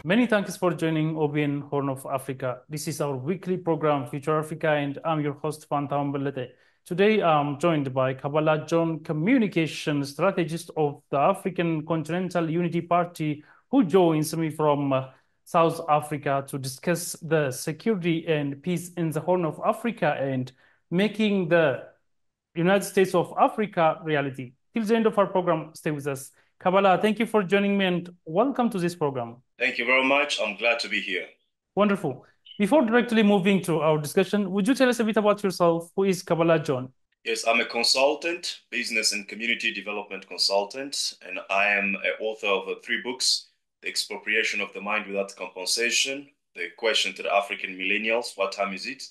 Many thanks for joining OBN Horn of Africa. This is our weekly program, Future Africa, and I'm your host, Fantam Belete. Today, I'm joined by Kabala John, communication strategist of the African Continental Unity Party, who joins me from South Africa to discuss the security and peace in the Horn of Africa and making the United States of Africa reality. Till the end of our program, stay with us. Kabala, thank you for joining me and welcome to this program. Thank you very much. I'm glad to be here. Wonderful. Before directly moving to our discussion, would you tell us a bit about yourself? Who is Kabala John? Yes, I'm a consultant, business and community development consultant, and I am an author of three books: The Expropriation of the Mind Without Compensation, The Question to the African Millennials, What Time Is It?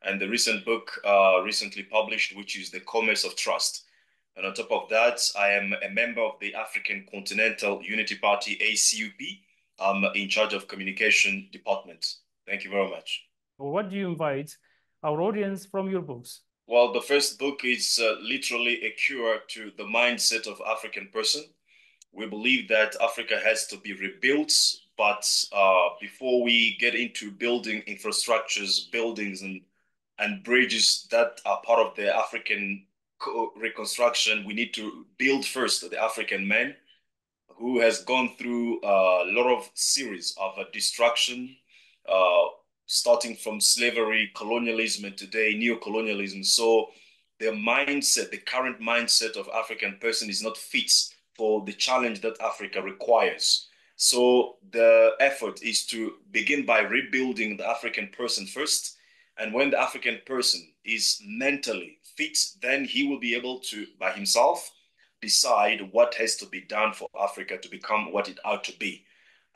And the recent book recently published, which is The Commerce of Trust. And on top of that, I am a member of the African Continental Unity Party, ACUP. I'm in charge of communication department. Thank you very much. What do you invite our audience from your books? Well, the first book is literally a cure to the mindset of African person. We believe that Africa has to be rebuilt, but before we get into building infrastructures, buildings and bridges that are part of the African reconstruction, we need to build first the African man who has gone through a lot of series of destruction, starting from slavery, colonialism, and today neo-colonialism. So the mindset, the current mindset of African person is not fit for the challenge that Africa requires. So the effort is to begin by rebuilding the African person first. And when the African person is mentally fit, then he will be able to, by himself, decide what has to be done for Africa to become what it ought to be.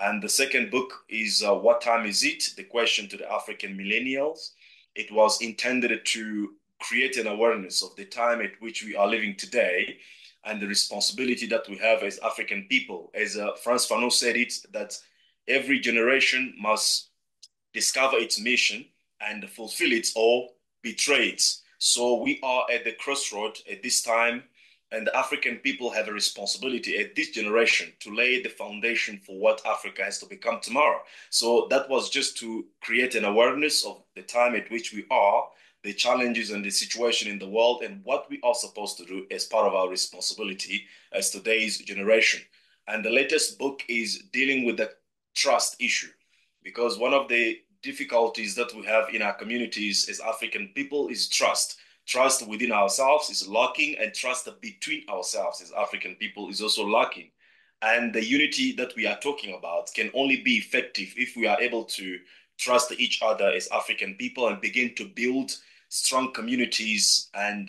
And the second book is What Time Is It? The Question to the African Millennials. It was intended to create an awareness of the time at which we are living today and the responsibility that we have as African people. As Frantz Fanon said it, that every generation must discover its mission and fulfill it or betray it. So we are at the crossroad at this time, and the African people have a responsibility at this generation to lay the foundation for what Africa has to become tomorrow. So that was just to create an awareness of the time at which we are, the challenges and the situation in the world, and what we are supposed to do as part of our responsibility as today's generation. And the latest book is dealing with the trust issue, because one of the difficulties that we have in our communities as African people is trust. Trust within ourselves is lacking, and trust between ourselves as African people is also lacking. And the unity that we are talking about can only be effective if we are able to trust each other as African people and begin to build strong communities and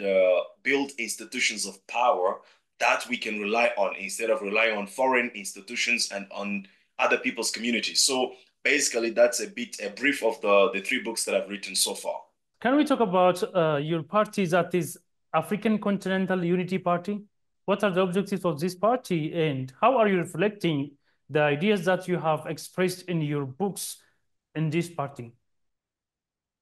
build institutions of power that we can rely on instead of relying on foreign institutions and on other people's communities. So basically, that's a brief of the three books that I've written so far. Can we talk about your party, that is African Continental Unity Party? What are the objectives of this party and how are you reflecting the ideas that you have expressed in your books in this party?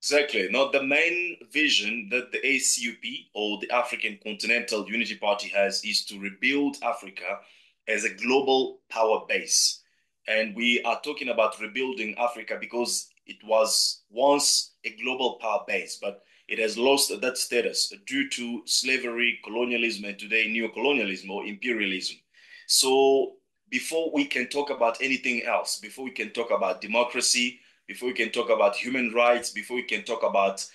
Exactly. Now, the main vision that the ACUP or the African Continental Unity Party has is to rebuild Africa as a global power base. And we are talking about rebuilding Africa because it was once a global power base, but it has lost that status due to slavery, colonialism, and today neo-colonialism or imperialism. So before we can talk about anything else, before we can talk about democracy, before we can talk about human rights, before we can talk about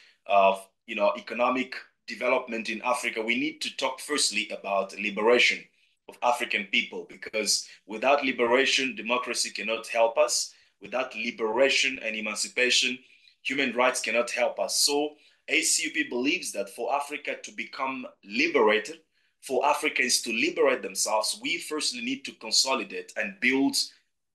economic development in Africa, we need to talk firstly about liberation of African people, because without liberation, democracy cannot help us. Without liberation and emancipation, human rights cannot help us. So ACUP believes that for Africa to become liberated, for Africans to liberate themselves, we firstly need to consolidate and build,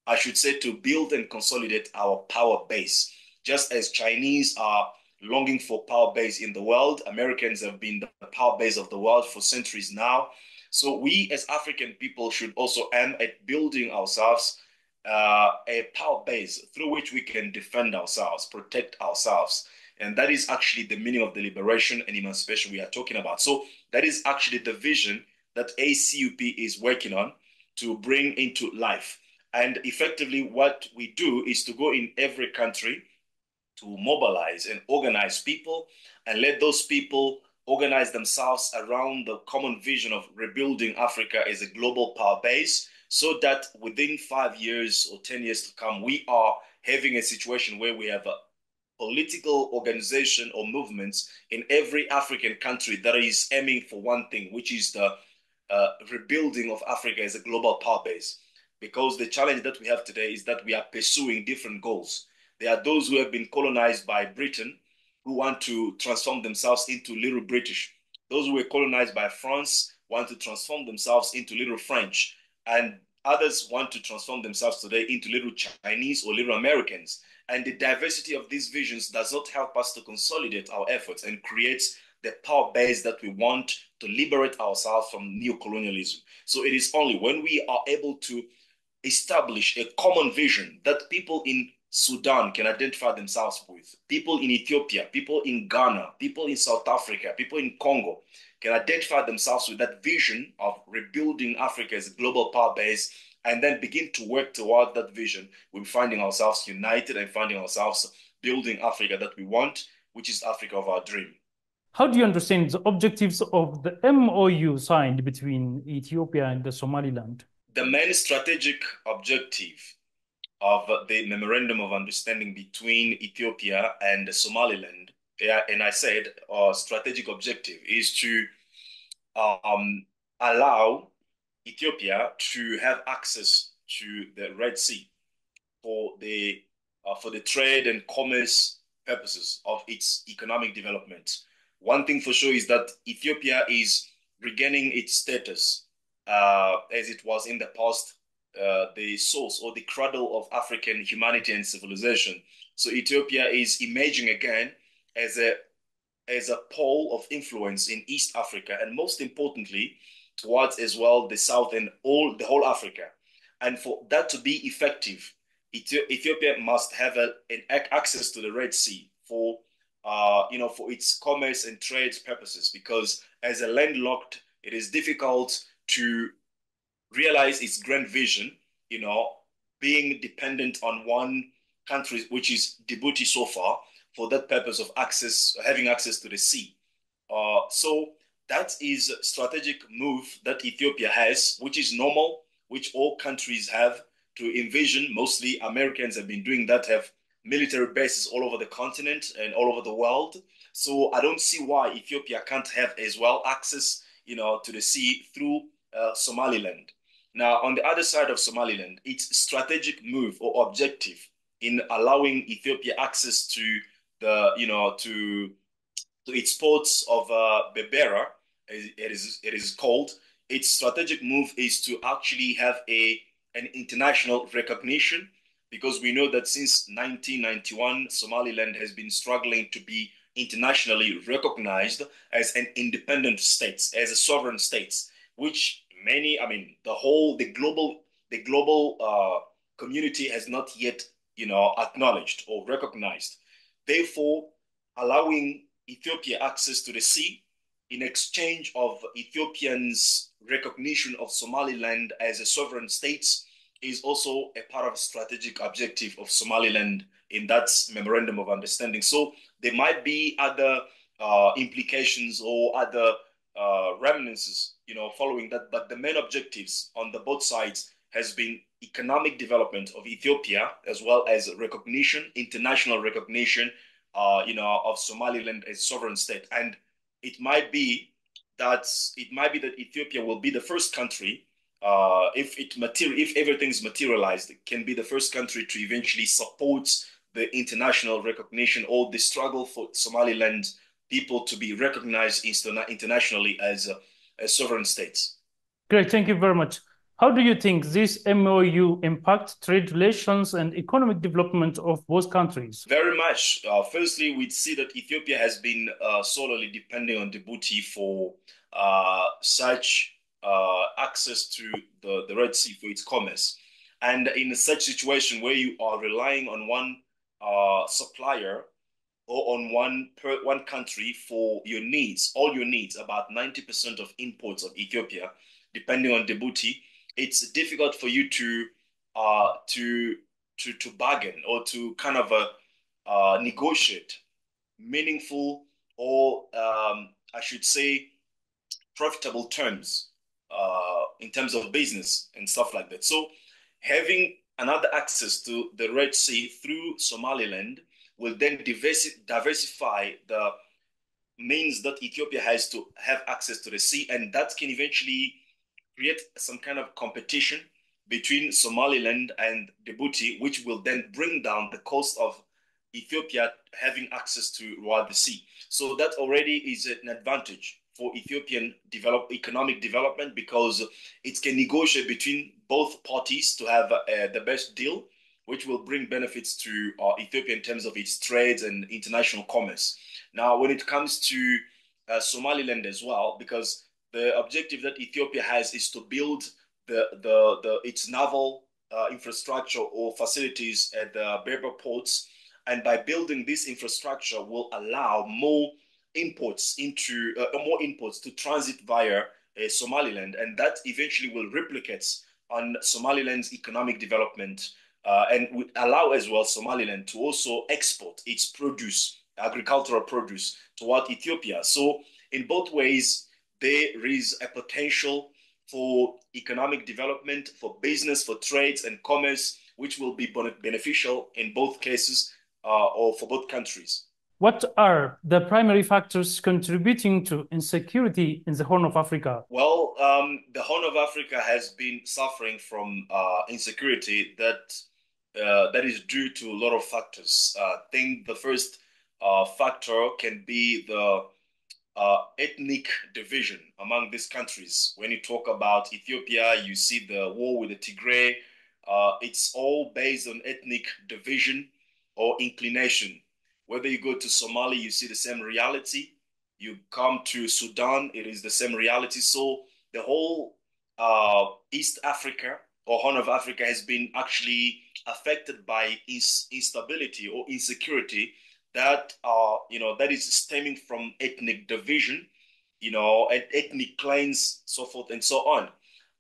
I should say, to build and consolidate our power base. Just as Chinese are longing for power base in the world, Americans have been the power base of the world for centuries now. So we as African people should also aim at building ourselves a power base through which we can defend ourselves, protect ourselves. And that is actually the meaning of the liberation and emancipation we are talking about. So that is actually the vision that ACUP is working on to bring into life. And effectively, what we do is to go in every country to mobilize and organize people and let those people organize themselves around the common vision of rebuilding Africa as a global power base, so that within 5 years or 10 years to come, we are having a situation where we have a political organization or movements in every African country that is aiming for one thing, which is the rebuilding of Africa as a global power base. Because the challenge that we have today is that we are pursuing different goals. There are those who have been colonized by Britain who want to transform themselves into Little British. Those who were colonized by France want to transform themselves into Little French. And others want to transform themselves today into Little Chinese or Little Americans. And the diversity of these visions does not help us to consolidate our efforts and create the power base that we want to liberate ourselves from neocolonialism. So it is only when we are able to establish a common vision that people in Sudan can identify themselves with, people in Ethiopia, people in Ghana, people in South Africa, people in Congo can identify themselves with that vision of rebuilding Africa as a global power base, and then begin to work toward that vision. We're finding ourselves united and finding ourselves building Africa that we want, which is Africa of our dream. How do you understand the objectives of the MOU signed between Ethiopia and the Somaliland? The main strategic objective of the Memorandum of Understanding between Ethiopia and Somaliland, and I said our strategic objective is to allow Ethiopia to have access to the Red Sea for the trade and commerce purposes of its economic development. One thing for sure is that Ethiopia is regaining its status as it was in the past, the source or the cradle of African humanity and civilization. So Ethiopia is emerging again as a pole of influence in East Africa, and most importantly, towards as well the South and the whole Africa. And for that to be effective, Ethiopia must have an access to the Red Sea for for its commerce and trade purposes. Because as a landlocked, it is difficult to realize its grand vision. Being dependent on one country, which is Djibouti so far, for that purpose of having access to the sea. So that is a strategic move that Ethiopia has, which is normal, which all countries have to envision. Mostly Americans have been doing that, have military bases all over the continent and all over the world. So I don't see why Ethiopia can't have as well access, to the sea through Somaliland. Now, on the other side of Somaliland, its strategic move or objective in allowing Ethiopia access to to its ports of Berbera, it is called. Its strategic move is to actually have an international recognition, because we know that since 1991, Somaliland has been struggling to be internationally recognized as an independent state, as a sovereign state, which the global community has not yet, acknowledged or recognized. Therefore, allowing Ethiopia access to the sea in exchange of Ethiopians' recognition of Somaliland as a sovereign state is also a part of strategic objective of Somaliland in that memorandum of understanding. So there might be other implications or other remnants, following that. But the main objectives on the both sides has been economic development of Ethiopia, as well as recognition, international recognition, of Somaliland as sovereign state. And it might be that Ethiopia will be the first country, if everything's materialized, it can be the first country to eventually support the international recognition or the struggle for Somaliland people to be recognized internationally as sovereign states. Great, thank you very much. How do you think this MOU impacts trade relations and economic development of both countries? Very much. Firstly, we see that Ethiopia has been solely depending on Djibouti for such access to the Red Sea for its commerce. And in such situation where you are relying on one supplier or on one country for your needs, all your needs, about 90% of imports of Ethiopia, depending on Djibouti, it's difficult for you to to bargain or to kind of negotiate meaningful or I should say profitable terms in terms of business and stuff like that. So having another access to the Red Sea through Somaliland will then diversify the means that Ethiopia has to have access to the sea, and that can eventually create some kind of competition between Somaliland and Djibouti, which will then bring down the cost of Ethiopia having access to the sea. So that already is an advantage for Ethiopian economic development because it can negotiate between both parties to have the best deal, which will bring benefits to Ethiopia in terms of its trade and international commerce. Now, when it comes to Somaliland as well, because the objective that Ethiopia has is to build its naval infrastructure or facilities at the Berber ports, and by building this infrastructure will allow more imports to transit via Somaliland, and that eventually will replicate on Somaliland's economic development and would allow as well Somaliland to also export its produce, agricultural produce, toward Ethiopia. So in both ways, there is a potential for economic development, for business, for trades and commerce, which will be beneficial in both cases or for both countries. What are the primary factors contributing to insecurity in the Horn of Africa? Well, the Horn of Africa has been suffering from insecurity that is due to a lot of factors. I think the first factor can be the ethnic division among these countries. When you talk about Ethiopia, you see the war with the Tigray. It's all based on ethnic division or inclination. Whether you go to Somalia, you see the same reality. You come to Sudan, it is the same reality. So the whole East Africa or Horn of Africa has been actually affected by instability or insecurity that that is stemming from ethnic division, and ethnic clans, so forth and so on.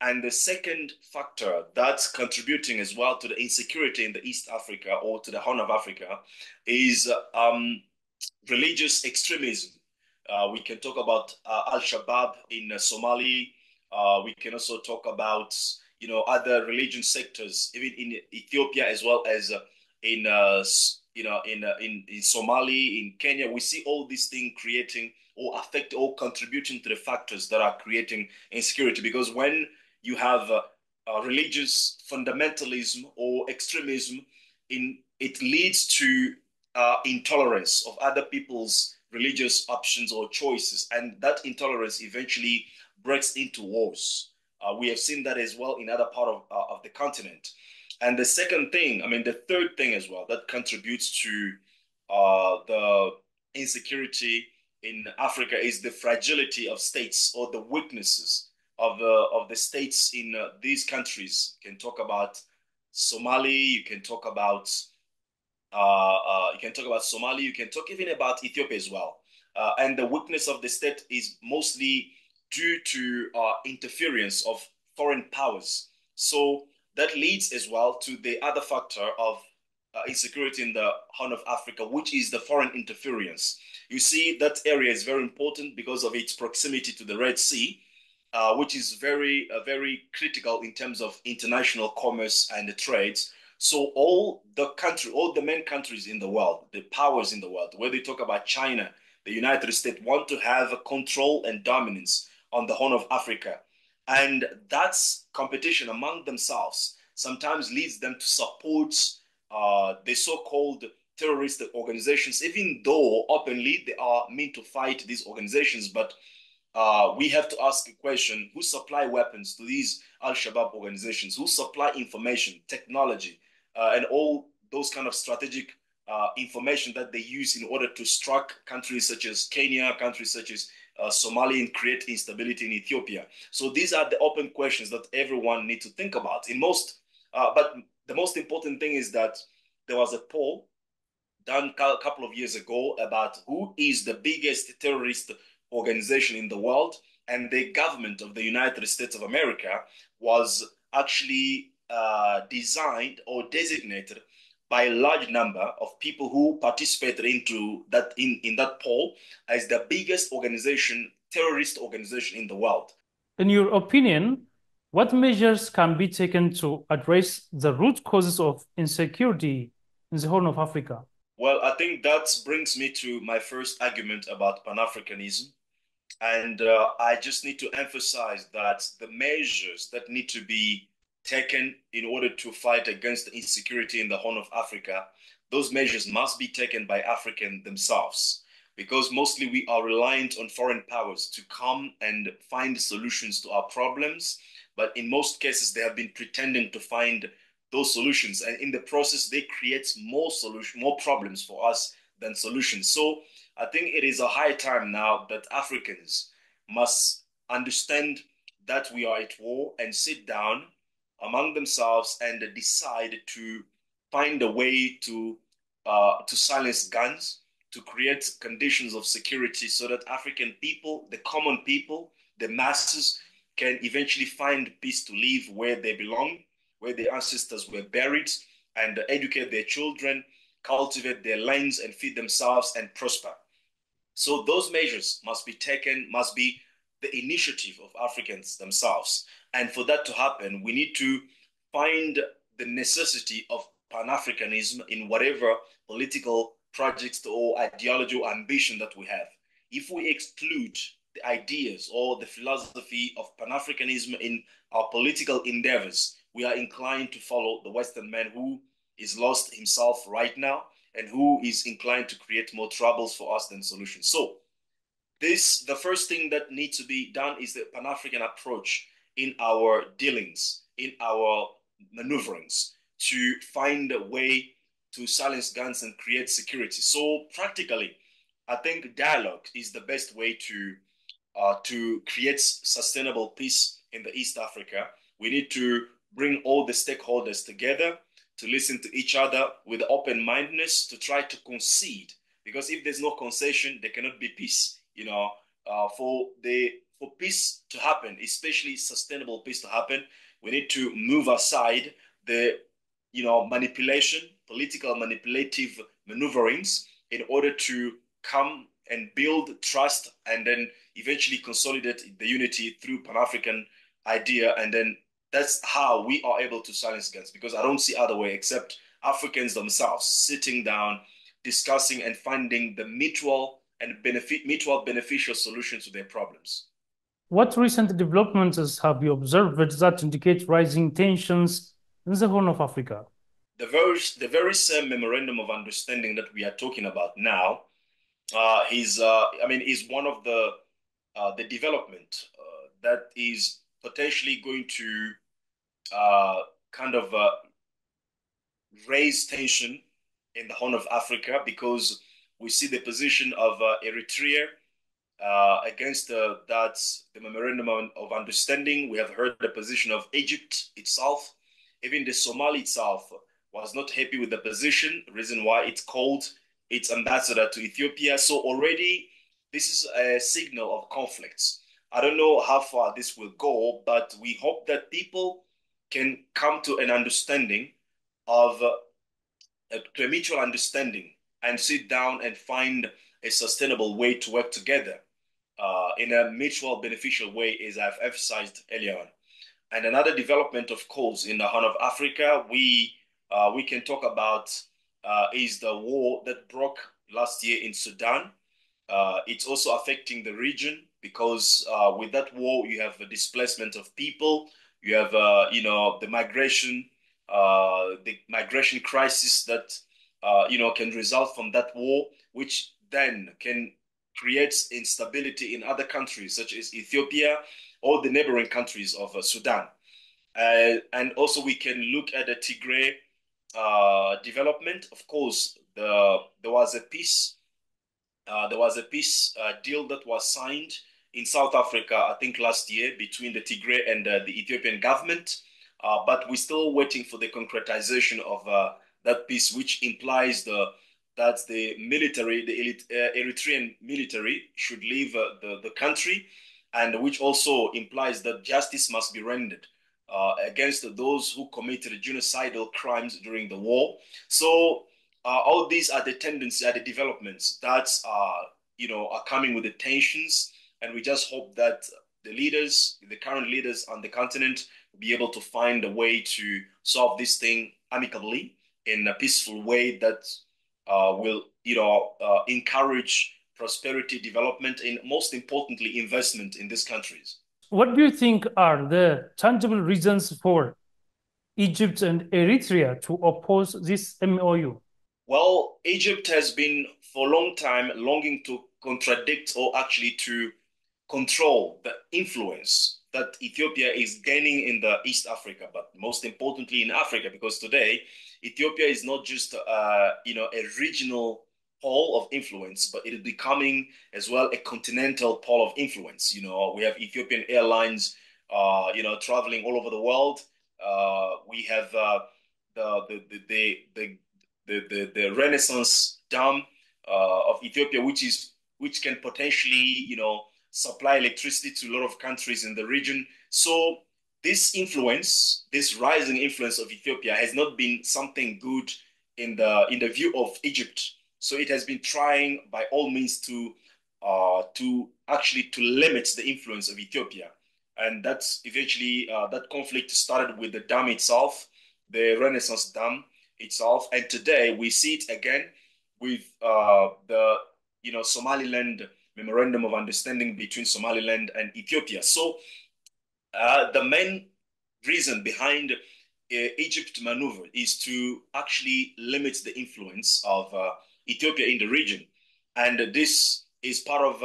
And the second factor that's contributing as well to the insecurity in the East Africa or to the Horn of Africa is religious extremism. We can talk about Al-Shabaab in Somalia. We can also talk about other religion sectors, even in Ethiopia as well as in in Somalia, in Kenya. We see all these things creating or affect or contributing to the factors that are creating insecurity. Because when you have religious fundamentalism or extremism, it leads to intolerance of other people's religious options or choices, and that intolerance eventually breaks into wars. We have seen that as well in other part of the continent. And the second thing, I mean, the third thing as well that contributes to the insecurity in Africa is the fragility of states or the weaknesses of the states in these countries. You can talk about Somalia, you can talk about Somalia, you can talk even about Ethiopia as well. And the weakness of the state is mostly due to interference of foreign powers. So that leads as well to the other factor of insecurity in the Horn of Africa, which is the foreign interference. You see, that area is very important because of its proximity to the Red Sea, which is very critical in terms of international commerce and the trades. So all the main countries in the world, the powers in the world, whether you talk about China, the United States, want to have a control and dominance on the Horn of Africa. And that's competition among themselves sometimes leads them to support the so-called terrorist organizations, even though openly they are meant to fight these organizations. But we have to ask a question: who supply weapons to these Al-Shabaab organizations? Who supply information, technology, and all those kind of strategic information that they use in order to strike countries such as Kenya, countries such as Somalia, and create instability in Ethiopia? So these are the open questions that everyone needs to think about. But the most important thing is that there was a poll done a couple of years ago about who is the biggest terrorist organization in the world, and the government of the United States of America was actually designed or designated by a large number of people who participated into that in that poll as the biggest organization, terrorist organization in the world. In your opinion, what measures can be taken to address the root causes of insecurity in the Horn of Africa? Well, I think that brings me to my first argument about Pan-Africanism. And I just need to emphasize that the measures that need to be taken in order to fight against insecurity in the Horn of Africa, those measures must be taken by Africans themselves, because mostly we are reliant on foreign powers to come and find solutions to our problems. But in most cases, they have been pretending to find those solutions. And in the process, they create more problems for us than solutions. So I think it is a high time now that Africans must understand that we are at war and sit down among themselves and decide to find a way to silence guns, to create conditions of security so that African people, the common people, the masses, can eventually find peace to live where they belong, where their ancestors were buried, and educate their children, cultivate their lands, and feed themselves and prosper. So those measures must be taken, must be the initiative of Africans themselves. And for that to happen, we need to find the necessity of Pan-Africanism in whatever political projects or ideology or ambition that we have. If we exclude the ideas or the philosophy of Pan-Africanism in our political endeavors, we are inclined to follow the Western man who is lost himself right now and who is inclined to create more troubles for us than solutions. So the first thing that needs to be done is the Pan-African approach in our dealings, in our maneuverings, to find a way to silence guns and create security. So practically, I think dialogue is the best way to create sustainable peace in the East Africa. We need to bring all the stakeholders together to listen to each other with open-mindedness, to try to concede. Because if there's no concession, there cannot be peace. For peace to happen, especially sustainable peace to happen, we need to move aside the manipulation, political manipulative maneuverings in order to come and build trust and then eventually consolidate the unity through Pan-African idea. And then that's how we are able to silence guns, because I don't see other way except Africans themselves sitting down, discussing and finding the mutual beneficial solutions to their problems. What recent developments have you observed that indicate rising tensions in the Horn of Africa? The very same memorandum of understanding that we are talking about now is one of the development that is potentially going to kind of raise tension in the Horn of Africa, because we see the position of Eritrea against the memorandum of understanding. We have heard the position of Egypt itself. Even the Somali itself was not happy with the position, reason why it called its ambassador to Ethiopia. So already this is a signal of conflicts. I don't know how far this will go, but we hope that people can come to an understanding of to a mutual understanding and sit down and find a sustainable way to work together in a mutual beneficial way, as I've emphasized earlier on. And another development, of course, in the Horn of Africa, we can talk about is the war that broke last year in Sudan. It's also affecting the region because with that war, you have a displacement of people. You have, the migration crisis that, can result from that war, which then can create instability in other countries, such as Ethiopia or the neighboring countries of Sudan. And also we can look at the Tigray development. Of course, there was a peace deal that was signed in South Africa, I think last year, between the Tigray and the Ethiopian government. But we're still waiting for the concretization of that peace, which implies that the military, the Eritrean military, should leave the country, and which also implies that justice must be rendered against those who committed genocidal crimes during the war. So all these are the tendencies, are the developments that are coming with the tensions, and we just hope that the current leaders on the continent, will be able to find a way to solve this thing amicably in a peaceful way that will encourage prosperity, development, and most importantly, investment in these countries. What do you think are the tangible reasons for Egypt and Eritrea to oppose this MOU? Well, Egypt has been for a long time longing to contradict, or actually to control the influence that Ethiopia is gaining in the East Africa, but most importantly in Africa, because today Ethiopia is not just a regional pole of influence, but it is becoming as well a continental pole of influence. We have Ethiopian Airlines, traveling all over the world. We have the Renaissance Dam of Ethiopia, which can potentially supply electricity to a lot of countries in the region. So this influence, this rising influence of Ethiopia, has not been something good in the view of Egypt. So it has been trying by all means to actually to limit the influence of Ethiopia, and that's eventually that conflict started with the dam itself, the Renaissance Dam itself, and today we see it again with the Somaliland Memorandum of Understanding between Somaliland and Ethiopia. So the main reason behind Egypt maneuver is to actually limit the influence of Ethiopia in the region, and this is part of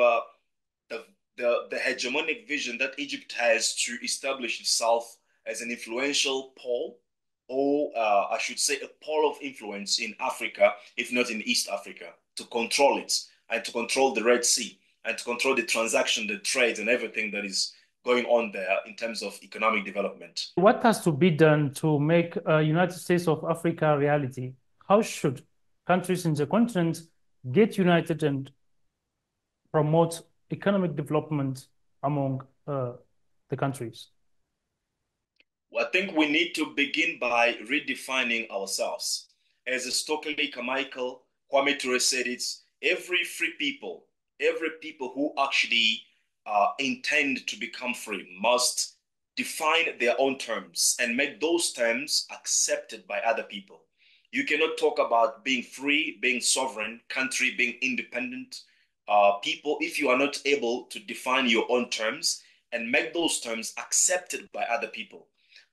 the hegemonic vision that Egypt has to establish itself as an influential pole, or I should say a pole of influence in Africa, if not in East Africa, to control it and to control the Red Sea and to control the transaction, the trade, and everything that is going on there in terms of economic development. What has to be done to make United States of Africa a reality? How should countries in the continent get united and promote economic development among the countries? Well, I think we need to begin by redefining ourselves. As Stokely Carmichael, Kwame Ture said, it's every people who actually intend to become free must define their own terms and make those terms accepted by other people. You cannot talk about being free, being sovereign, country being independent, people, if you are not able to define your own terms and make those terms accepted by other people.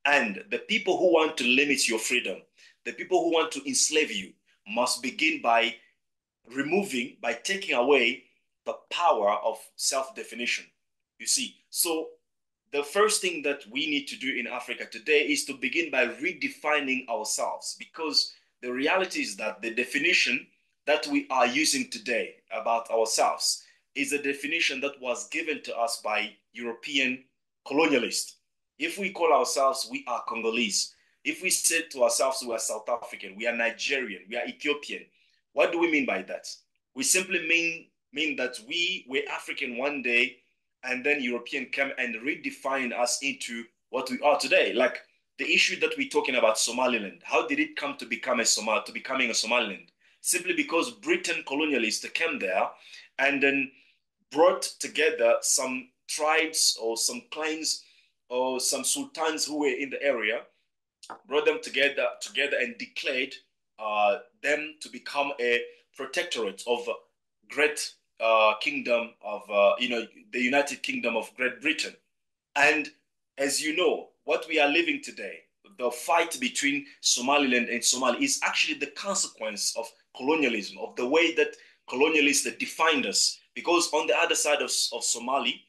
And the people who want to limit your freedom, the people who want to enslave you, must begin by taking away the power of self-definition. You see, so the first thing that we need to do in Africa today is to begin by redefining ourselves, because the reality is that the definition that we are using today about ourselves is a definition that was given to us by European colonialists. If we call ourselves, we are Congolese. If we say to ourselves, we are South African, we are Nigerian, we are Ethiopian, what do we mean by that? We simply mean that we were African one day, and then European came and redefined us into what we are today. Like the issue that we're talking about, Somaliland. How did it come to becoming a Somaliland? Simply because Britain colonialists came there and then brought together some tribes or some clans or some sultans who were in the area, brought them together and declared them to become a protectorate of great kingdom of the United Kingdom of Great Britain. And as you know, what we are living today, the fight between Somaliland and Somalia, is actually the consequence of colonialism, of the way that colonialists defined us. Because on the other side of Somali,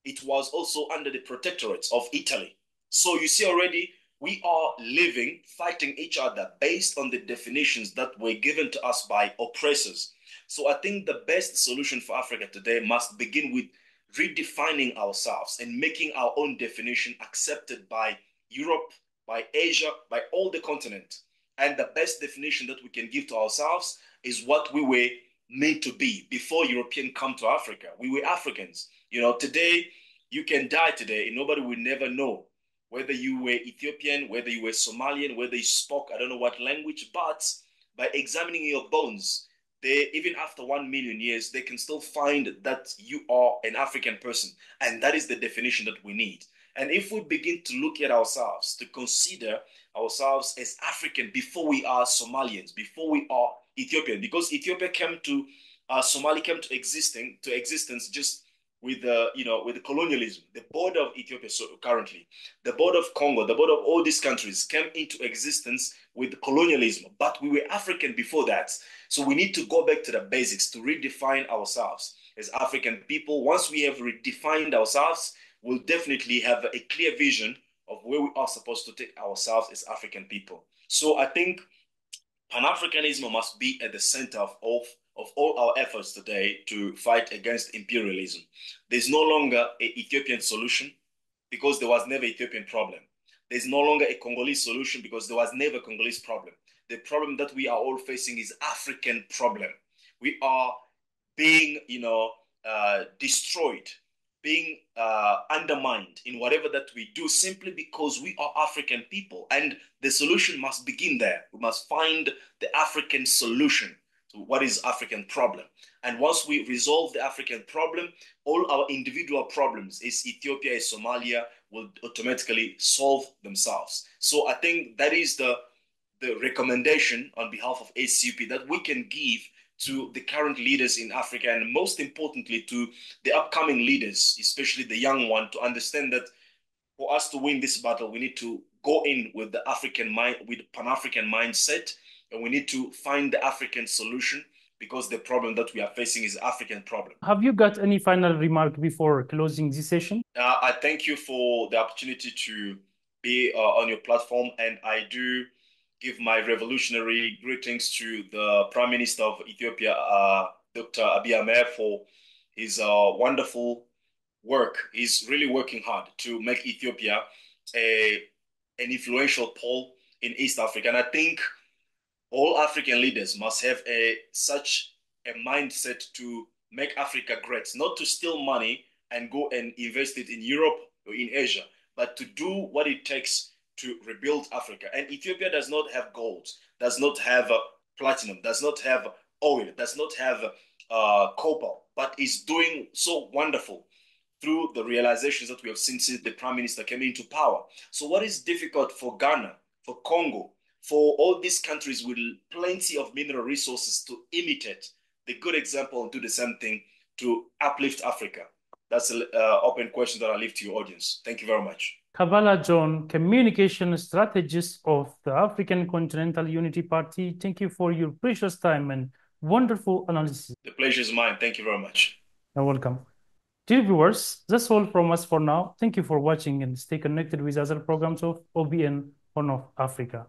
it was also under the protectorate of Italy. So you see already, we are living, fighting each other based on the definitions that were given to us by oppressors. So I think the best solution for Africa today must begin with redefining ourselves and making our own definition accepted by Europe, by Asia, by all the continent. And the best definition that we can give to ourselves is what we were made to be before Europeans come to Africa. We were Africans. Today, you can die today and nobody will never know whether you were Ethiopian, whether you were Somalian, whether you spoke, I don't know what language, but by examining your bones, they, even after 1 million years, they can still find that you are an African person. And that is the definition that we need. And if we begin to look at ourselves, to consider ourselves as African before we are Somalians, before we are Ethiopian, because Ethiopia came to Somalia came to existence just with with the colonialism. The border of Ethiopia, so currently, the border of Congo, the border of all these countries came into existence with colonialism. But we were African before that, so we need to go back to the basics to redefine ourselves as African people. Once we have redefined ourselves, we'll definitely have a clear vision of where we are supposed to take ourselves as African people. So I think Pan-Africanism must be at the center of all our efforts today to fight against imperialism. There's no longer an Ethiopian solution because there was never an Ethiopian problem. There's no longer a Congolese solution because there was never a Congolese problem. The problem that we are all facing is African problem. We are being, destroyed, being undermined in whatever that we do simply because we are African people. And the solution must begin there. We must find the African solution to what is African problem. And once we resolve the African problem, all our individual problems, is Ethiopia, is Somalia, will automatically solve themselves. So I think that is the recommendation on behalf of ACUP that we can give to the current leaders in Africa, and most importantly to the upcoming leaders, especially the young one, to understand that for us to win this battle, we need to go in with the African mind, with Pan-African mindset, and we need to find the African solution because the problem that we are facing is African problem. Have you got any final remark before closing this session? I thank you for the opportunity to be on your platform, and I do give my revolutionary greetings to the Prime Minister of Ethiopia, Dr. Abiy Ahmed, for his wonderful work. He's really working hard to make Ethiopia an influential pole in East Africa. And I think all African leaders must have such a mindset to make Africa great, not to steal money and go and invest it in Europe or in Asia, but to do what it takes to rebuild Africa. And Ethiopia does not have gold, does not have platinum, does not have oil, does not have copper, but is doing so wonderful through the realizations that we have seen since the Prime Minister came into power. So what is difficult for Ghana, for Congo, for all these countries with plenty of mineral resources to imitate the good example and do the same thing to uplift Africa? That's an open question that I leave to your audience. Thank you very much. Kabala John, communication strategist of the African Continental Unity Party. Thank you for your precious time and wonderful analysis. The pleasure is mine. Thank you very much. You're welcome. Dear viewers, that's all from us for now. Thank you for watching and stay connected with other programs of OBN Horn of Africa.